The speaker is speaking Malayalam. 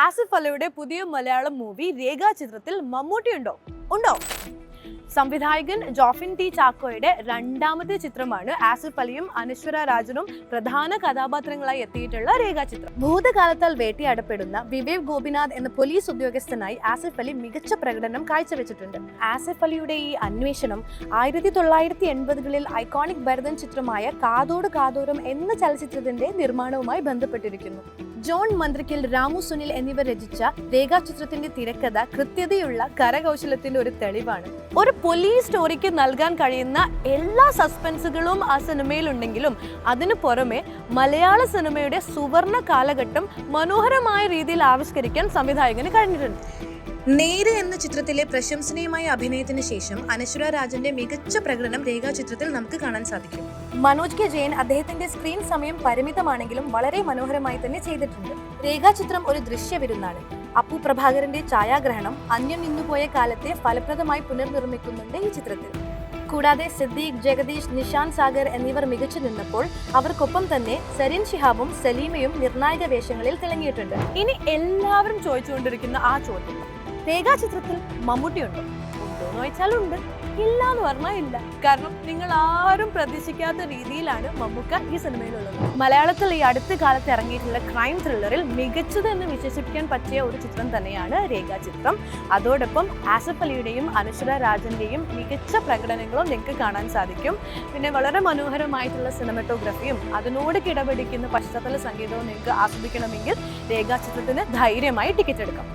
ആസിഫ് അലിയുടെ പുതിയ മലയാളം മൂവി രേഖാചിത്രത്തിൽ മമ്മൂട്ടി ഉണ്ടോ? സംവിധായകൻ ജോഫിൻ ടി ചാക്കോയുടെ രണ്ടാമത്തെ ചിത്രമാണ് ആസിഫ് അലിയും അനശ്വര രാജനും പ്രധാന കഥാപാത്രങ്ങളായി എത്തിയിട്ടുള്ള രേഖാചിത്രം. ഭൂതകാലത്താൽ വേട്ടയാടപ്പെടുന്ന വിവേക് ഗോപിനാഥ് എന്ന പോലീസ് ഉദ്യോഗസ്ഥനായി ആസിഫ് അലി മികച്ച പ്രകടനം കാഴ്ചവെച്ചിട്ടുണ്ട്. ആസിഫ് അലിയുടെ ഈ അന്വേഷണം 1980കളിൽ ഐക്കോണിക് ഭരതൻ ചിത്രമായ കാതോട് കാതോരം എന്ന ചലച്ചിത്രത്തിന്റെ നിർമ്മാണവുമായി ബന്ധപ്പെട്ടിരിക്കുന്നു. ജോൺ മന്ത്രിക്കൽ, രാമു സുനിൽ എന്നിവർ രചിച്ച രേഖാചിത്രത്തിന്റെ തിരക്കഥ കൃത്യതയുള്ള കരകൗശലത്തിന്റെ ഒരു തെളിവാണ്. ഒരു പോലീസ് സ്റ്റോറിക്ക് നൽകാൻ കഴിയുന്ന എല്ലാ സസ്പെൻസുകളും ആ സിനിമയിലുണ്ടെങ്കിലും അതിനു പുറമെ മലയാള സിനിമയുടെ സുവർണ കാലഘട്ടം മനോഹരമായ രീതിയിൽ ആവിഷ്കരിക്കാൻ സംവിധായകന് കഴിഞ്ഞിട്ടുണ്ട്. നേര് എന്ന ചിത്രത്തിലെ പ്രശംസനീയമായ അഭിനയത്തിന് ശേഷം അനശ്വര രാജന്റെ മികച്ച പ്രകടനം രേഖാചിത്രത്തിൽ നമുക്ക് കാണാൻ സാധിക്കും. മനോജ് കെ ജയൻ അദ്ദേഹത്തിന്റെ സ്ക്രീൻ സമയം പരിമിതമാണെങ്കിലും വളരെ മനോഹരമായി തന്നെ ചെയ്തിട്ടുണ്ട്. രേഖാചിത്രം ഒരു ദൃശ്യവിരുന്നാണ്. അപ്പു പ്രഭാകരന്റെ ഛായാഗ്രഹണം അന്യം നിന്നുപോയ കാലത്തെ ഫലപ്രദമായി പുനർനിർമ്മിക്കുന്നുണ്ട് ഈ ചിത്രത്തിൽ. കൂടാതെ സിദ്ദീഖ്, ജഗദീഷ്, നിഷാൻ സാഗർ എന്നിവർ മികച്ചു നിന്നപ്പോൾ അവർക്കൊപ്പം തന്നെ സരീൻ ഷിഹാബും സലീമയും നിർണായക വേഷങ്ങളിൽ തിളങ്ങിയിട്ടുണ്ട്. ഇനി എല്ലാവരും ചോദിച്ചുകൊണ്ടിരിക്കുന്ന ആ ചോദ്യം, രേഖാചിത്രത്തിൽ മമ്മൂട്ടി ഉണ്ടോന്ന് ചോദിച്ചാൽ ഉണ്ട്, ഇല്ല എന്ന് പറഞ്ഞാൽ ഇല്ല. കാരണം നിങ്ങൾ ആരും പ്രതീക്ഷിക്കാത്ത രീതിയിലാണ് മമ്മൂക്ക ഈ സിനിമയിലുള്ളത്. മലയാളത്തിൽ ഈ അടുത്ത കാലത്ത് ഇറങ്ങിയിട്ടുള്ള ക്രൈം ത്രില്ലറിൽ മികച്ചത് എന്ന് വിശേഷിപ്പിക്കാൻ പറ്റിയ ഒരു ചിത്രം തന്നെയാണ് രേഖാചിത്രം. അതോടൊപ്പം ആസിഫ് അലിയുടെയും അനശ്വര രാജന്റെയും മികച്ച പ്രകടനങ്ങളും നിങ്ങൾക്ക് കാണാൻ സാധിക്കും. പിന്നെ വളരെ മനോഹരമായിട്ടുള്ള സിനിമറ്റോഗ്രഫിയും അതിനോട് കിടപിടിക്കുന്ന പശ്ചാത്തല സംഗീതവും നിങ്ങൾക്ക് ആസ്വദിക്കണമെങ്കിൽ രേഖാചിത്രത്തിന് ധൈര്യമായി ടിക്കറ്റ് എടുക്കാം.